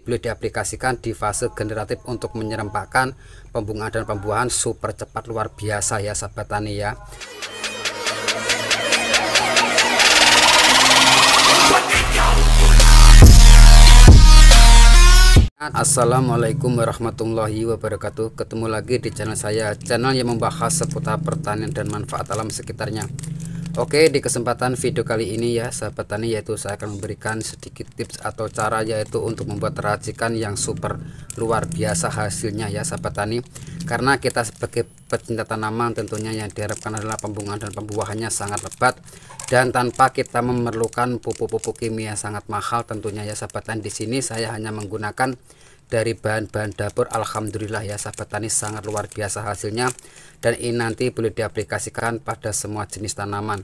Boleh diaplikasikan di fase generatif untuk menyerempakkan pembungaan dan pembuahan super cepat luar biasa ya sahabat tani ya. Assalamualaikum warahmatullahi wabarakatuh. Ketemu lagi di channel saya, channel yang membahas seputar pertanian dan manfaat alam sekitarnya. Oke, di kesempatan video kali ini ya sahabat tani, yaitu saya akan memberikan sedikit tips atau cara, yaitu untuk membuat racikan yang super luar biasa hasilnya ya sahabat tani. Karena kita sebagai pecinta tanaman tentunya yang diharapkan adalah pembungaan dan pembuahannya sangat lebat dan tanpa kita memerlukan pupuk-pupuk kimia sangat mahal tentunya ya sahabat tani. Di sini saya hanya menggunakan dari bahan-bahan dapur. Alhamdulillah ya sahabat tani, sangat luar biasa hasilnya, dan ini nanti boleh diaplikasikan pada semua jenis tanaman.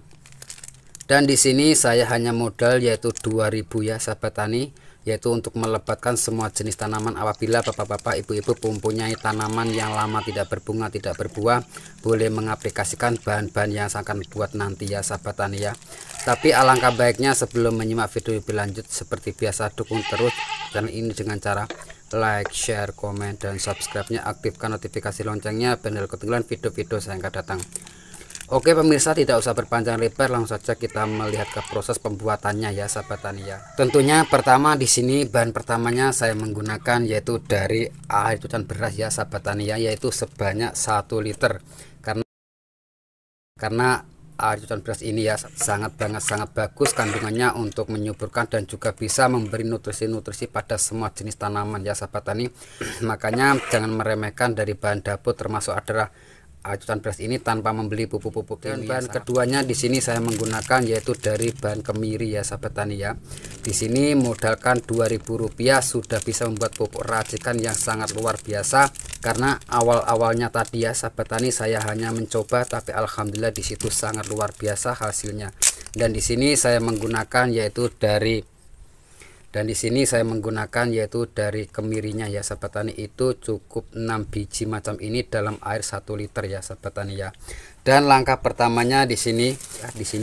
Dan di sini saya hanya modal yaitu 2000 ya sahabat tani, yaitu untuk melebatkan semua jenis tanaman. Apabila bapak-bapak, ibu-ibu mempunyai tanaman yang lama tidak berbunga, tidak berbuah, boleh mengaplikasikan bahan-bahan yang saya akan buat nanti ya sahabat tani ya. Tapi alangkah baiknya sebelum menyimak video lebih lanjut, seperti biasa dukung terus channel ini dengan cara like, share, komen, dan subscribe-nya. Aktifkan notifikasi loncengnya biar ketinggalan video-video saya yang akan datang. Oke pemirsa, tidak usah berpanjang lebar, langsung saja kita melihat ke proses pembuatannya ya sahabat tani ya. Tentunya pertama di sini bahan pertamanya saya menggunakan yaitu dari air cucian beras ya sahabat tani ya, yaitu sebanyak 1 liter. Karena air cucian beras ini ya sangat bagus kandungannya untuk menyuburkan dan juga bisa memberi nutrisi-nutrisi pada semua jenis tanaman ya sahabat tani. Makanya jangan meremehkan dari bahan dapur, termasuk adalah air cucian beras ini, tanpa membeli pupuk-pupuk. Dan bahan keduanya di sini saya menggunakan yaitu dari bahan kemiri ya sahabat tani ya. Di sini modalkan Rp2.000 sudah bisa membuat pupuk racikan yang sangat luar biasa. Karena awal-awalnya tadi ya sahabat tani saya hanya mencoba, tapi alhamdulillah di situ sangat luar biasa hasilnya. Dan di sini saya menggunakan yaitu dari kemirinya ya sahabat tani, itu cukup 6 biji macam ini dalam air 1 liter ya sahabat tani ya. Dan langkah pertamanya di sini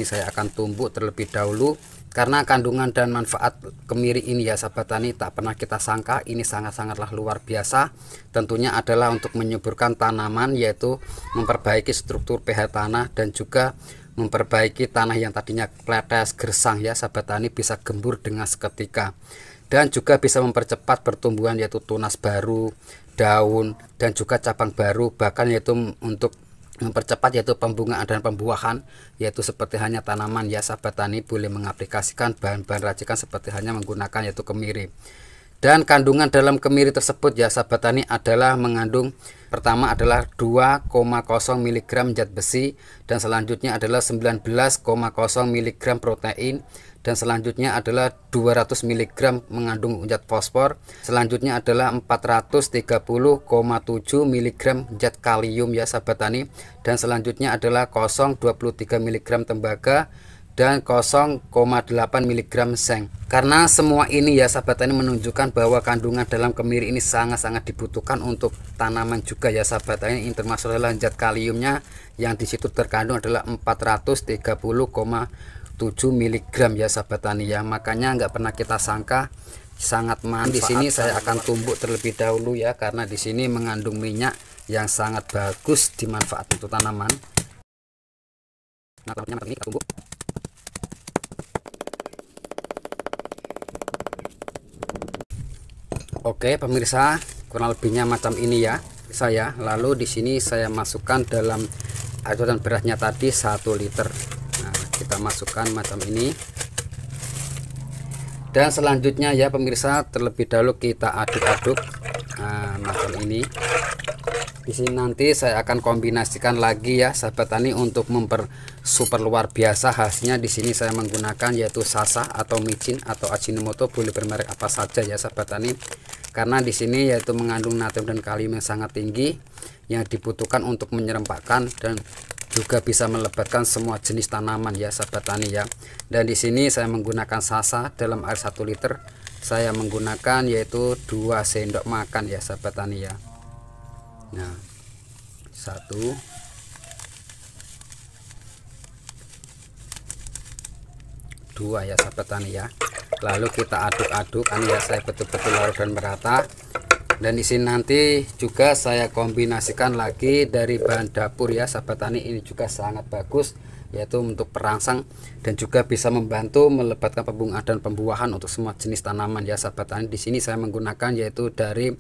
saya akan tumbuk terlebih dahulu, karena kandungan dan manfaat kemiri ini ya sahabat tani tak pernah kita sangka ini sangat-sangatlah luar biasa. Tentunya adalah untuk menyuburkan tanaman, yaitu memperbaiki struktur pH tanah dan juga memperbaiki tanah yang tadinya kletes gersang ya sahabat tani, bisa gembur dengan seketika, dan juga bisa mempercepat pertumbuhan yaitu tunas baru, daun, dan juga cabang baru, bahkan yaitu untuk mempercepat yaitu pembungaan dan pembuahan, yaitu seperti hanya tanaman ya sahabat tani boleh mengaplikasikan bahan-bahan racikan seperti hanya menggunakan yaitu kemiri. Dan kandungan dalam kemiri tersebut ya sahabat tani adalah mengandung, pertama adalah 2,0 mg zat besi, dan selanjutnya adalah 19,0 mg protein, dan selanjutnya adalah 200 mg mengandung zat fosfor, selanjutnya adalah 430,7 mg zat kalium ya sahabat tani, dan selanjutnya adalah 0,23 mg tembaga, dan 0,8 mg seng. Karena semua ini ya sahabat tani menunjukkan bahwa kandungan dalam kemiri ini sangat-sangat dibutuhkan untuk tanaman juga ya sahabat tani. Ini termasuk adalah zat kaliumnya yang disitu terkandung adalah 430,7 mg ya sahabat tani ya. Makanya nggak pernah kita sangka sangat manfaat. Di sini saya akan tumbuk terlebih dahulu ya, karena di sini mengandung minyak yang sangat bagus dimanfaat untuk tanaman. Nah, ini kita tumbuk. Oke pemirsa, kurang lebihnya macam ini ya saya. Lalu di sini saya masukkan dalam air cucian berasnya tadi 1 liter. Nah, kita masukkan macam ini. Dan selanjutnya ya pemirsa, terlebih dahulu kita aduk-aduk. Nah, macam ini. Di sini nanti saya akan kombinasikan lagi ya sahabat tani untuk super luar biasa hasilnya. Di sini saya menggunakan yaitu sasa atau micin atau ajinomoto, boleh bermerek apa saja ya sahabat tani. Karena di sini yaitu mengandung natrium dan kalium yang sangat tinggi yang dibutuhkan untuk menyerempakkan dan juga bisa melebatkan semua jenis tanaman ya sahabat tani ya. Dan di sini saya menggunakan sasa dalam air 1 liter. Saya menggunakan yaitu 2 sendok makan ya sahabat tani ya. Nah, 1, 2 ya sahabat tani ya. lalu kita aduk-aduk ya, saya betul-betul larut dan merata. Dan di sini nanti juga saya kombinasikan lagi dari bahan dapur ya sahabat tani, ini juga sangat bagus yaitu untuk perangsang dan juga bisa membantu melebatkan pembungaan dan pembuahan untuk semua jenis tanaman ya sahabat tani. Di sini saya menggunakan yaitu dari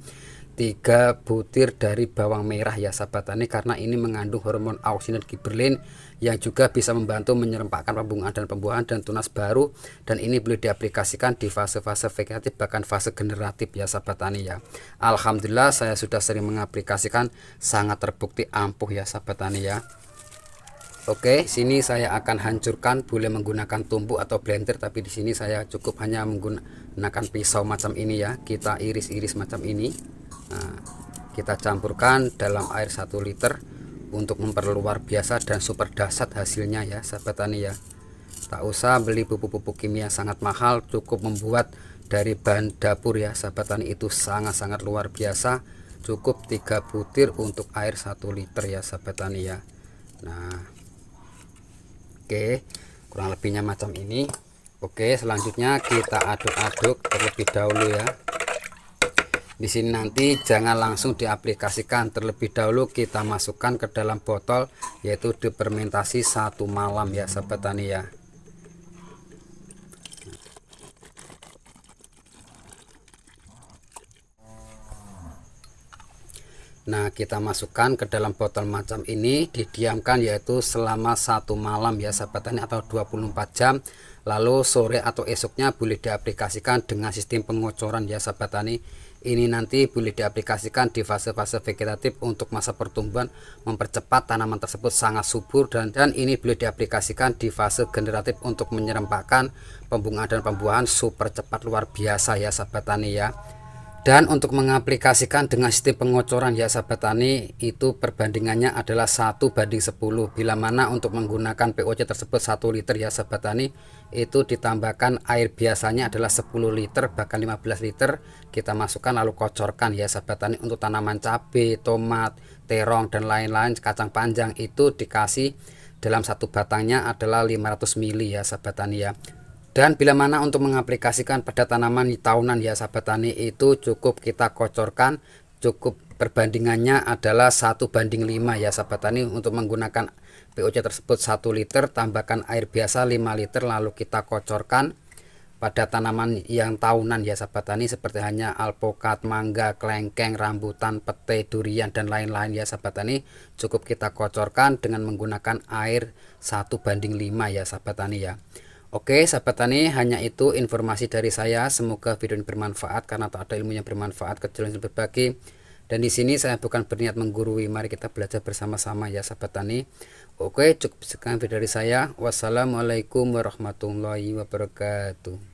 3 butir dari bawang merah ya sahabat tani, karena ini mengandung hormon auxinin giberlin yang juga bisa membantu menyerempakkan pembungaan dan pembuahan dan tunas baru, dan ini boleh diaplikasikan di fase-fase vegetatif bahkan fase generatif ya sahabat tani ya. Alhamdulillah saya sudah sering mengaplikasikan, sangat terbukti ampuh ya sahabat tani ya. Oke, sini saya akan hancurkan, boleh menggunakan tumbuk atau blender, tapi di sini saya cukup hanya menggunakan pisau macam ini ya. Kita iris-iris macam ini. Nah, kita campurkan dalam air 1 liter untuk memperluar biasa dan super dahsyat hasilnya ya sahabat tani ya. Tak usah beli pupuk-pupuk kimia sangat mahal, cukup membuat dari bahan dapur ya sahabat tani, itu sangat-sangat luar biasa. Cukup 3 butir untuk air 1 liter ya sahabat tani ya. Nah, oke, kurang lebihnya macam ini. Oke, selanjutnya kita aduk-aduk terlebih dahulu ya. Di sini nanti jangan langsung diaplikasikan, terlebih dahulu kita masukkan ke dalam botol yaitu difermentasi 1 malam ya sahabat tani ya. Nah, kita masukkan ke dalam botol macam ini, didiamkan yaitu selama 1 malam ya sahabat tani atau 24 jam. Lalu sore atau esoknya boleh diaplikasikan dengan sistem pengocoran ya sahabat tani. Ini nanti boleh diaplikasikan di fase-fase vegetatif untuk masa pertumbuhan, mempercepat tanaman tersebut sangat subur, dan ini boleh diaplikasikan di fase generatif untuk menyerempakkan pembungaan dan pembuahan super cepat luar biasa ya sahabat tani ya. Dan untuk mengaplikasikan dengan sistem pengocoran ya sahabat tani, itu perbandingannya adalah 1:10, bila mana untuk menggunakan POC tersebut 1 liter ya sahabat tani, itu ditambahkan air biasanya adalah 10 liter bahkan 15 liter, kita masukkan lalu kocorkan ya sahabat tani. Untuk tanaman cabai, tomat, terong dan lain-lain, kacang panjang, itu dikasih dalam 1 batangnya adalah 500 ml ya sahabat tani ya. Dan bila mana untuk mengaplikasikan pada tanaman tahunan ya sahabat tani, itu cukup kita kocorkan, cukup perbandingannya adalah 1:5 ya sahabat tani. Untuk menggunakan POC tersebut 1 liter, tambahkan air biasa 5 liter, lalu kita kocorkan pada tanaman yang tahunan ya sahabat tani, seperti hanya alpukat, mangga, kelengkeng, rambutan, pete, durian dan lain-lain ya sahabat tani. Cukup kita kocorkan dengan menggunakan air 1:5 ya sahabat tani ya. Oke sahabat tani, hanya itu informasi dari saya. Semoga video ini bermanfaat, karena tak ada ilmu yang bermanfaat kecuali yang berbagi. Dan di sini saya bukan berniat menggurui, mari kita belajar bersama-sama ya sahabat tani. Oke, cukup sekian video dari saya. Wassalamualaikum warahmatullahi wabarakatuh.